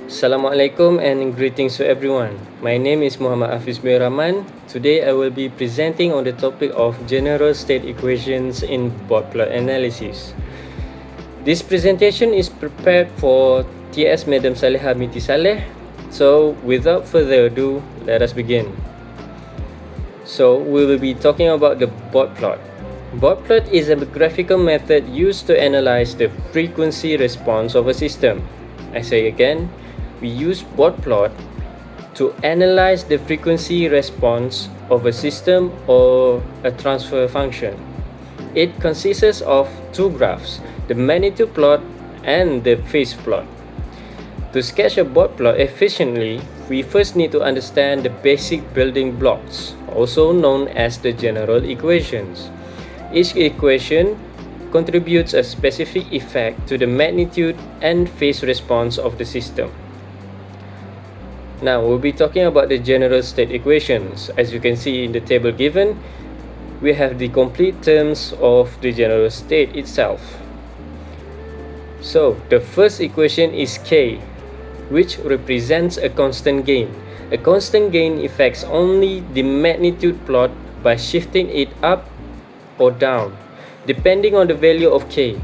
Assalamualaikum and greetings to everyone. My name is Muhammad Hafiz bin Raman. Today I will be presenting on the topic of general state equations in Bode plot analysis. This presentation is prepared for TS Madam Saleha Miti Saleh. So without further ado, let us begin. So we will be talking about the Bode plot. Bode plot is a graphical method used to analyze the frequency response of a system. I say again, we use Bode plot to analyze the frequency response of a system or a transfer function. It consists of two graphs, the magnitude plot and the phase plot. To sketch a Bode plot efficiently, we first need to understand the basic building blocks, also known as the general equations. Each equation contributes a specific effect to the magnitude and phase response of the system. Now we'll be talking about the general state equations. As you can see in the table given, we have the complete terms of the general state itself. So the first equation is K, which represents a constant gain. A constant gain affects only the magnitude plot by shifting it up or down, depending on the value of K,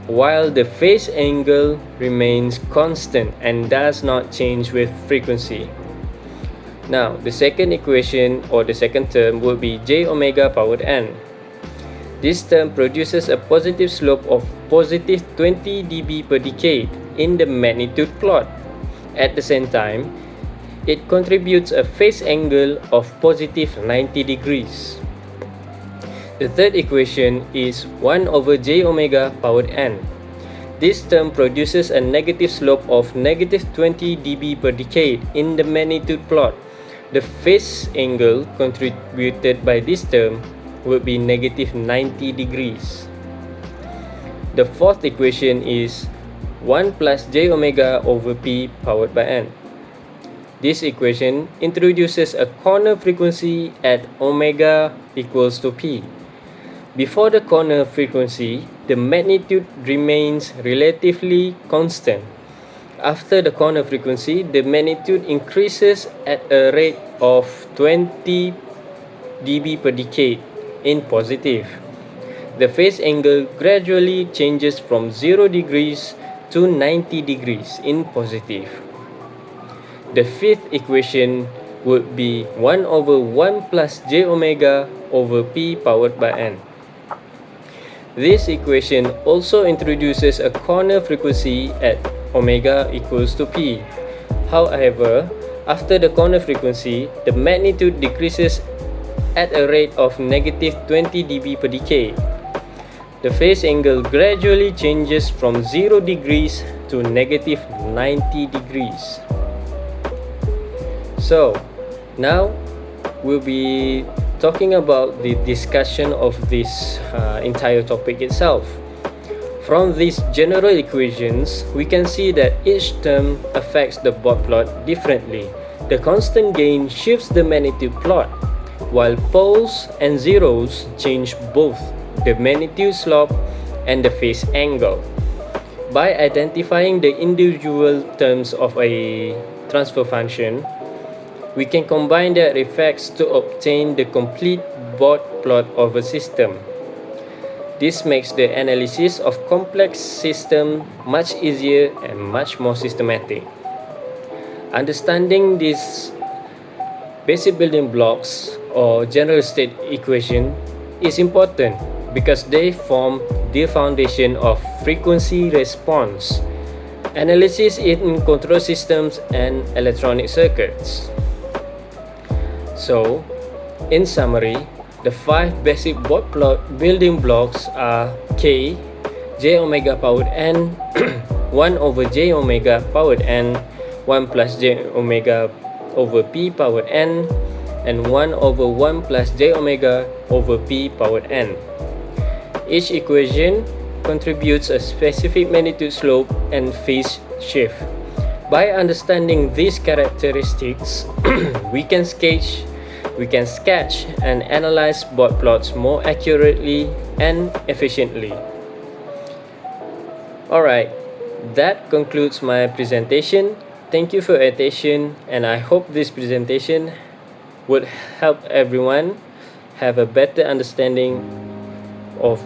while the phase angle remains constant and does not change with frequency. Now, the second equation or the second term would be j omega powered n. This term produces a positive slope of positive 20 dB per decade in the magnitude plot. At the same time, it contributes a phase angle of positive 90 degrees. The third equation is 1 over j omega powered n. This term produces a negative slope of negative 20 dB per decade in the magnitude plot. The phase angle contributed by this term would be negative 90 degrees. The fourth equation is 1 plus j omega over p powered by n. This equation introduces a corner frequency at omega equals to p. Before the corner frequency, the magnitude remains relatively constant. After the corner frequency, the magnitude increases at a rate of 20 dB per decade in positive. The phase angle gradually changes from 0 degrees to 90 degrees in positive. The fifth equation would be 1 over 1 plus j omega over p powered by n. This equation also introduces a corner frequency at omega equals to p. However, after the corner frequency, the magnitude decreases at a rate of negative 20 dB per decade. The phase angle gradually changes from 0 degrees to negative 90 degrees. So, now we'll be talking about the discussion of this entire topic itself. From these general equations, we can see that each term affects the Bode plot differently. The constant gain shifts the magnitude plot, while poles and zeros change both the magnitude slope and the phase angle. By identifying the individual terms of a transfer function, we can combine their effects to obtain the complete Bode plot of a system. This makes the analysis of complex systems much easier and much more systematic. Understanding these basic building blocks or general state equation is important because they form the foundation of frequency response analysis in control systems and electronic circuits. So, in summary, the 5 basic Bode plot building blocks are K, j omega powered n, 1 over j omega powered n, 1 plus j omega over p powered n, and 1 over 1 plus j omega over p powered n. Each equation contributes a specific magnitude slope and phase shift. By understanding these characteristics, we can sketch and analyze Bode plots more accurately and efficiently. Alright, that concludes my presentation. Thank you for your attention, and I hope this presentation would help everyone have a better understanding of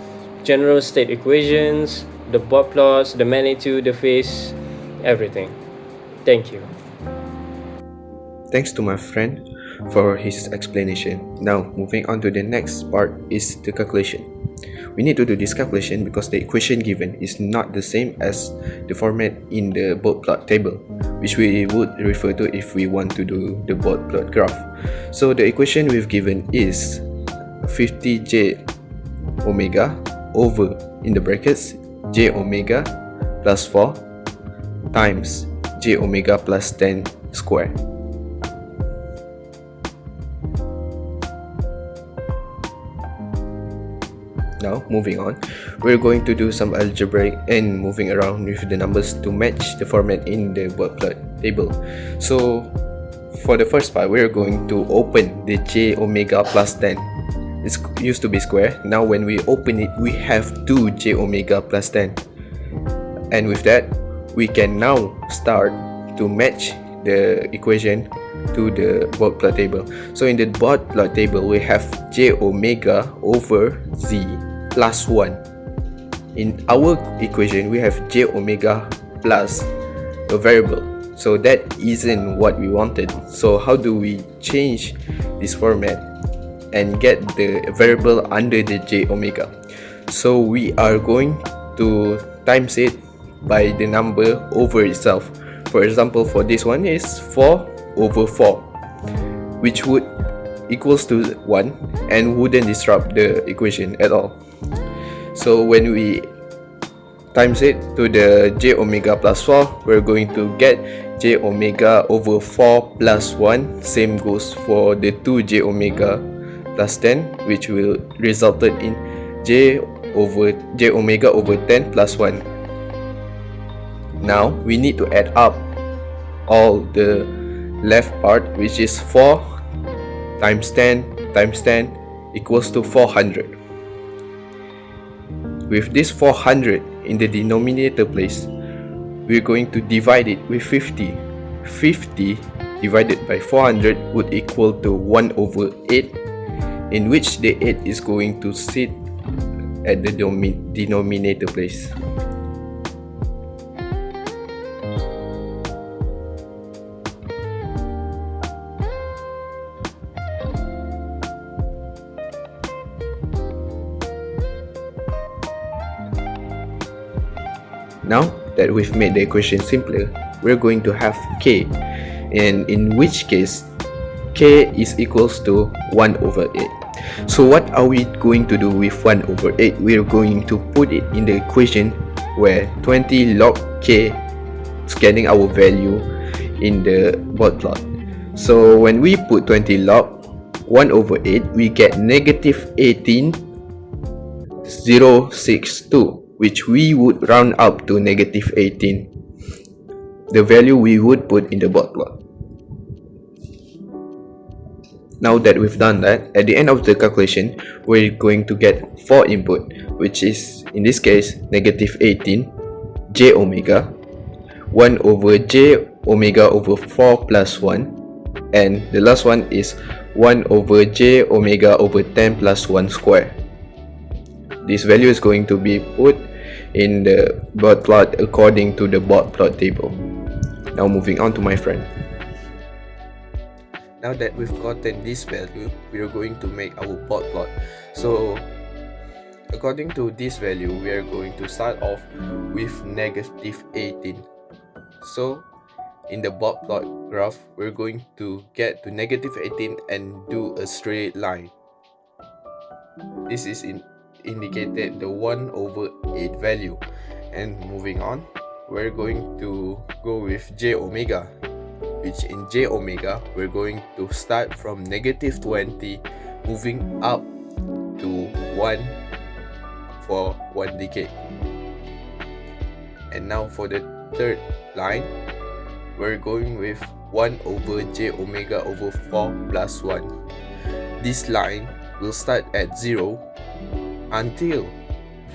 general state equations, the dot plots, the magnitude, the phase, everything. Thank you. Thanks to my friend for his explanation. Now, moving on to the next part is the calculation. We need to do this calculation because the equation given is not the same as the format in the dot plot table, which we would refer to if we want to do the dot plot graph. So the equation we've given is 50j omega over, in the brackets, j omega plus 4 times j omega plus 10 square. Now, moving on, we're going to do some algebraic and moving around with the numbers to match the format in the dot plot table. So, for the first part, we're going to open the j omega plus 10. It used to be square. Now, when we open it, we have 2 j omega plus 10. And with that, we can now start to match the equation to the dot plot table. So in the dot plot table, we have j omega over z plus 1. In our equation, we have j omega plus a variable. So that isn't what we wanted. So how do we change this format and get the variable under the j omega? So we are going to times it by the number over itself. For example, for this one is 4 over 4, which would equals to 1 and wouldn't disrupt the equation at all. So when we times it to the j omega plus 4, we're going to get j omega over 4 plus 1. Same goes for the 2 j omega plus 10, which will result in j omega over 10 plus 1. Now we need to add up all the left part, which is 4 times 10 times 10 equals to 400. With this 400 in the denominator place, we're going to divide it with 50. 50 divided by 400 would equal to 1 over 8, in which the 8 is going to sit at the denominator place. Now that we've made the equation simpler, we're going to have k, and in which case k is equals to 1 over 8. So what are we going to do with 1 over 8? We're going to put it in the equation where 20 log k is getting our value in the dot plot. So when we put 20 log 1 over 8, we get negative 18,062, which we would round up to negative 18, the value we would put in the dot plot. Now that we've done that, at the end of the calculation, we're going to get 4 input, which is, in this case, negative 18 j omega, 1 over j omega over 4 plus 1, and the last one is 1 over j omega over 10 plus 1 square. This value is going to be put in the dot plot according to the dot plot table. Now moving on to my friend. Now that we've gotten this value, we are going to make our dot plot. So according to this value, we are going to start off with negative 18. So in the dot plot graph, we're going to get to negative 18 and do a straight line. This is indicated the 1 over 8 value. And moving on, we're going to go with j omega, which in j omega, we're going to start from negative 20, moving up to 1 for 1 decade. And now for the third line, we're going with 1 over j omega over 4 plus 1. This line will start at 0 until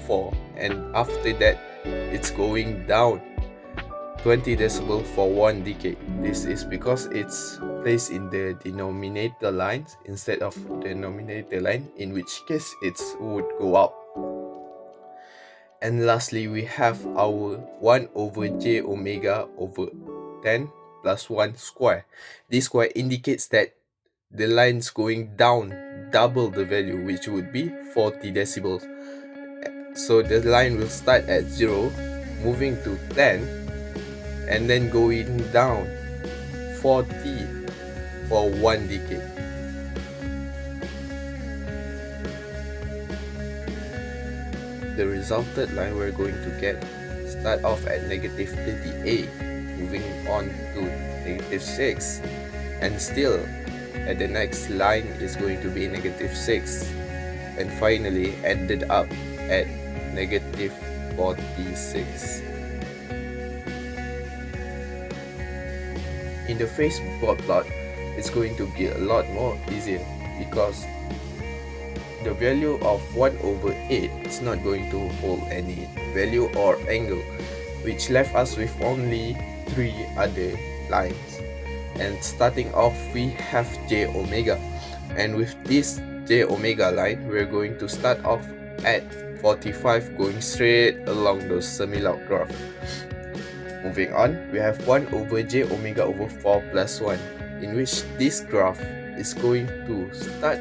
4, and after that it's going down 20 decibel for 1 decade. This is because it's placed in the denominator lines instead of the denominator line, in which case it would go up. And lastly, we have our 1 over j omega over 10 plus 1 square. This square indicates that the line's going down double the value, which would be 40 decibels. So the line will start at 0, moving to 10, and then going down 40 for 1 decade. The resulted line we're going to get start off at negative 38, moving on to negative 6, and still at the next line is going to be negative 6, and finally ended up at negative 46. In the phase plot, it's going to be a lot more easier because the value of 1 over 8 is not going to hold any value or angle, which left us with only 3 other lines. And starting off, we have j omega, and with this j omega line, we're going to start off at 45, going straight along the semi-log graph. Moving on, we have 1 over j omega over 4 plus 1, in which this graph is going to start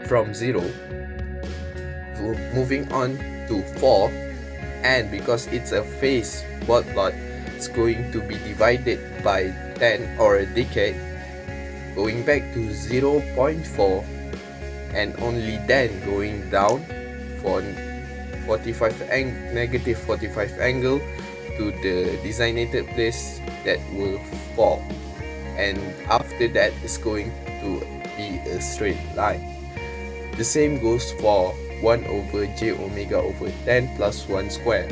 from 0, moving on to 4, and because it's a phase plot, it's going to be divided by 10 or a decade, going back to 0.4, and only then going down for negative 45 angle to the designated place that will fall, and after that is going to be a straight line. The same goes for 1 over j omega over 10 plus 1 square,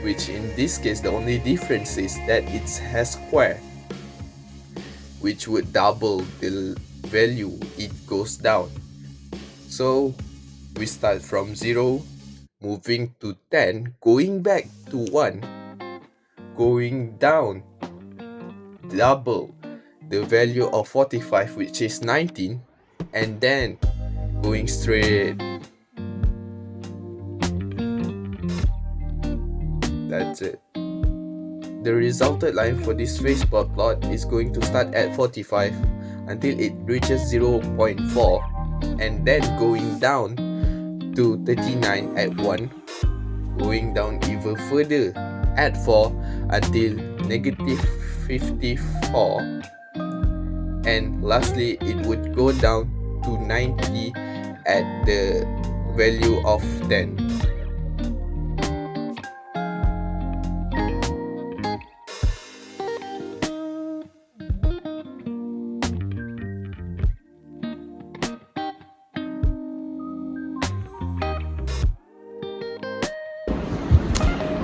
which in this case the only difference is that it has square, which would double the value it goes down. So we start from 0, moving to 10, going back to 1, going down double the value of 45, which is 19, and then going straight. That's it. The resulted line for this phase plot is going to start at 45 until it reaches 0.4, and then going down to 39 at 1, going down even further at 4 until negative 54, and lastly it would go down to 90 at the value of 10.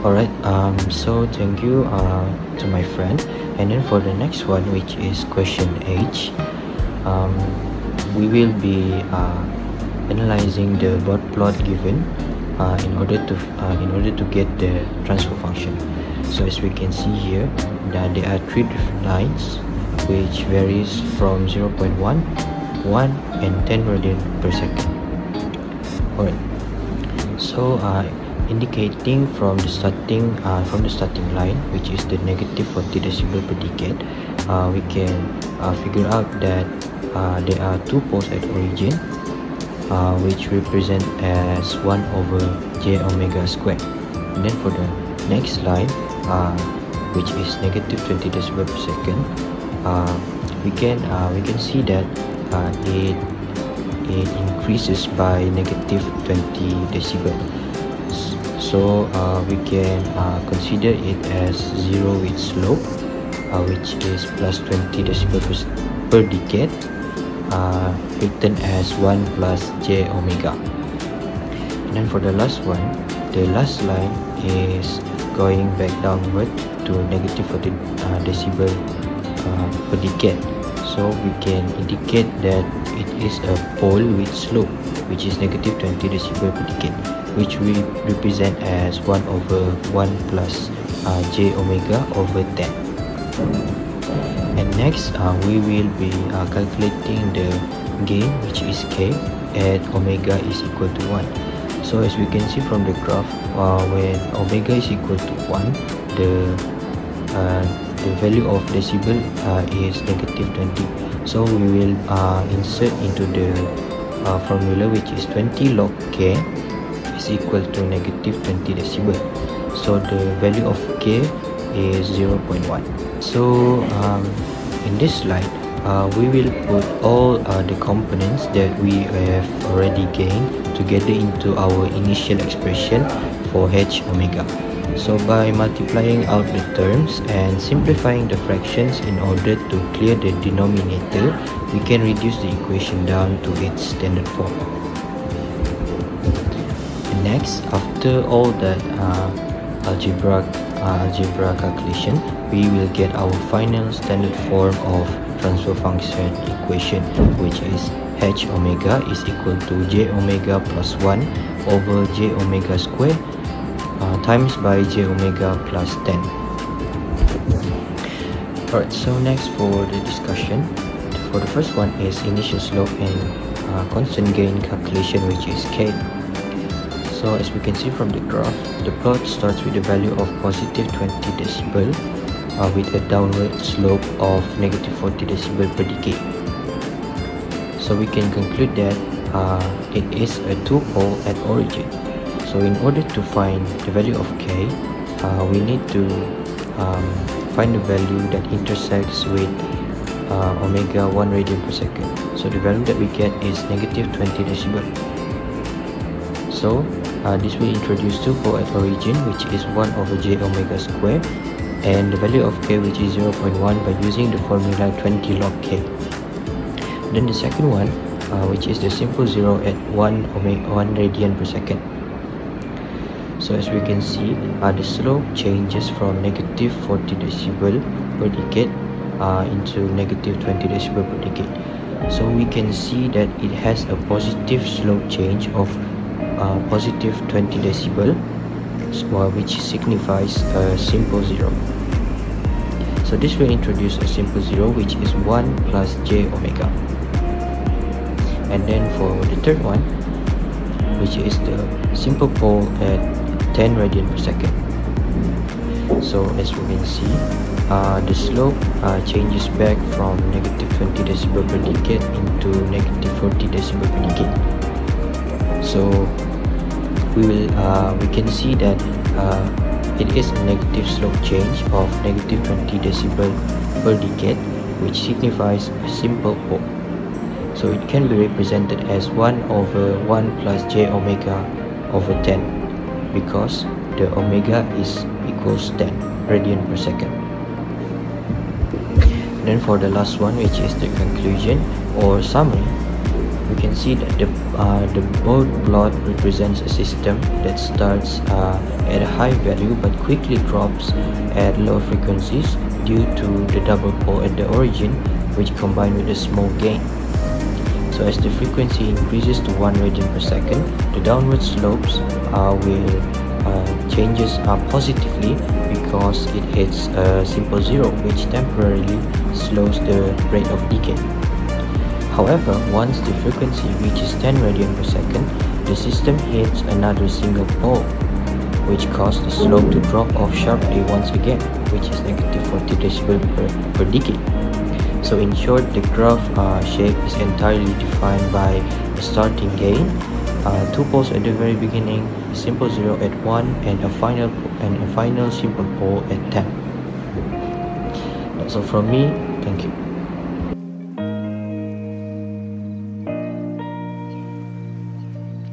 Alright, so thank you to my friend. And then for the next one, which is question H, we will be analyzing the dot plot given in order to get the transfer function. So as we can see here, that there are 3 different lines which varies from 0.1, 1, and 10 radian per second. Alright, so indicating from the starting line, which is the negative 40 decibel per decade, we can figure out that there are 2 poles at origin, which represent as 1 over j omega square. And then for the next line, which is negative 20 decibel per second, we can see that it increases by negative 20 decibel. So we can consider it as 0 with slope, which is plus 20 decibel per decade, written as 1 plus j omega. And then for the last one, the last line is going back downward to negative 40 decibel per decade. So we can indicate that it is a pole with slope, which is negative 20 decibel per decade, which we represent as 1 over 1 plus j omega over 10. And next we will be calculating the gain, which is k, at omega is equal to 1. So as we can see from the graph, when omega is equal to 1, the value of decibel is negative 20. So we will insert into the formula, which is 20 log k is equal to negative 20 decibel. So the value of k is 0.1. So in this slide we will put all the components that we have already gained together into our initial expression for h omega. So by multiplying out the terms and simplifying the fractions in order to clear the denominator, we can reduce the equation down to its standard form. And next, after all that algebra calculation, we will get our final standard form of transfer function equation, which is h omega is equal to j omega plus 1 over j omega square times by j omega plus 10. Alright, so next for the discussion, for the first one is initial slope and constant gain calculation, which is k. So as we can see from the graph, the plot starts with a value of positive 20 decibel with a downward slope of negative 40 decibel per decade. So we can conclude that it is a two-pole at origin. So in order to find the value of k, we need to find the value that intersects with omega 1 radian per second. So the value that we get is negative 20 decibel. So this will introduce two pole at origin, which is 1 over j omega square, and the value of k, which is 0.1, by using the formula 20 log k. Then the second one, which is the simple zero at 1 radian per second. So as we can see, the slope changes from negative 40 decibel per decade into negative 20 decibel per decade. So we can see that it has a positive slope change of positive 20 decibel, which signifies a simple zero. So this will introduce a simple zero, which is 1 plus j omega. And then for the third one, which is the simple pole at 10 radian per second. So as we can see, the slope changes back from negative 20 decibel per decade into negative 40 decibel per decade. So we can see that it is a negative slope change of negative 20 decibel per decade, which signifies a simple pole. So it can be represented as 1 over 1 plus j omega over 10, because the omega is equals 10 radian per second. Then for the last one, which is the conclusion or summary, we can see that the Bode plot represents a system that starts at a high value but quickly drops at low frequencies due to the double pole at the origin, which combined with a small gain. So as the frequency increases to 1 radian per second, the downward slopes will changes positively, because it hits a simple zero, which temporarily slows the rate of decay. However, once the frequency reaches 10 radian per second, the system hits another single pole, which causes the slope to drop off sharply once again, which is negative 40 decibel per decade. So in short, the graph shape is entirely defined by a starting gain, two poles at the very beginning, a simple zero at 1, and a final simple pole at 10. That's all from me. Thank you.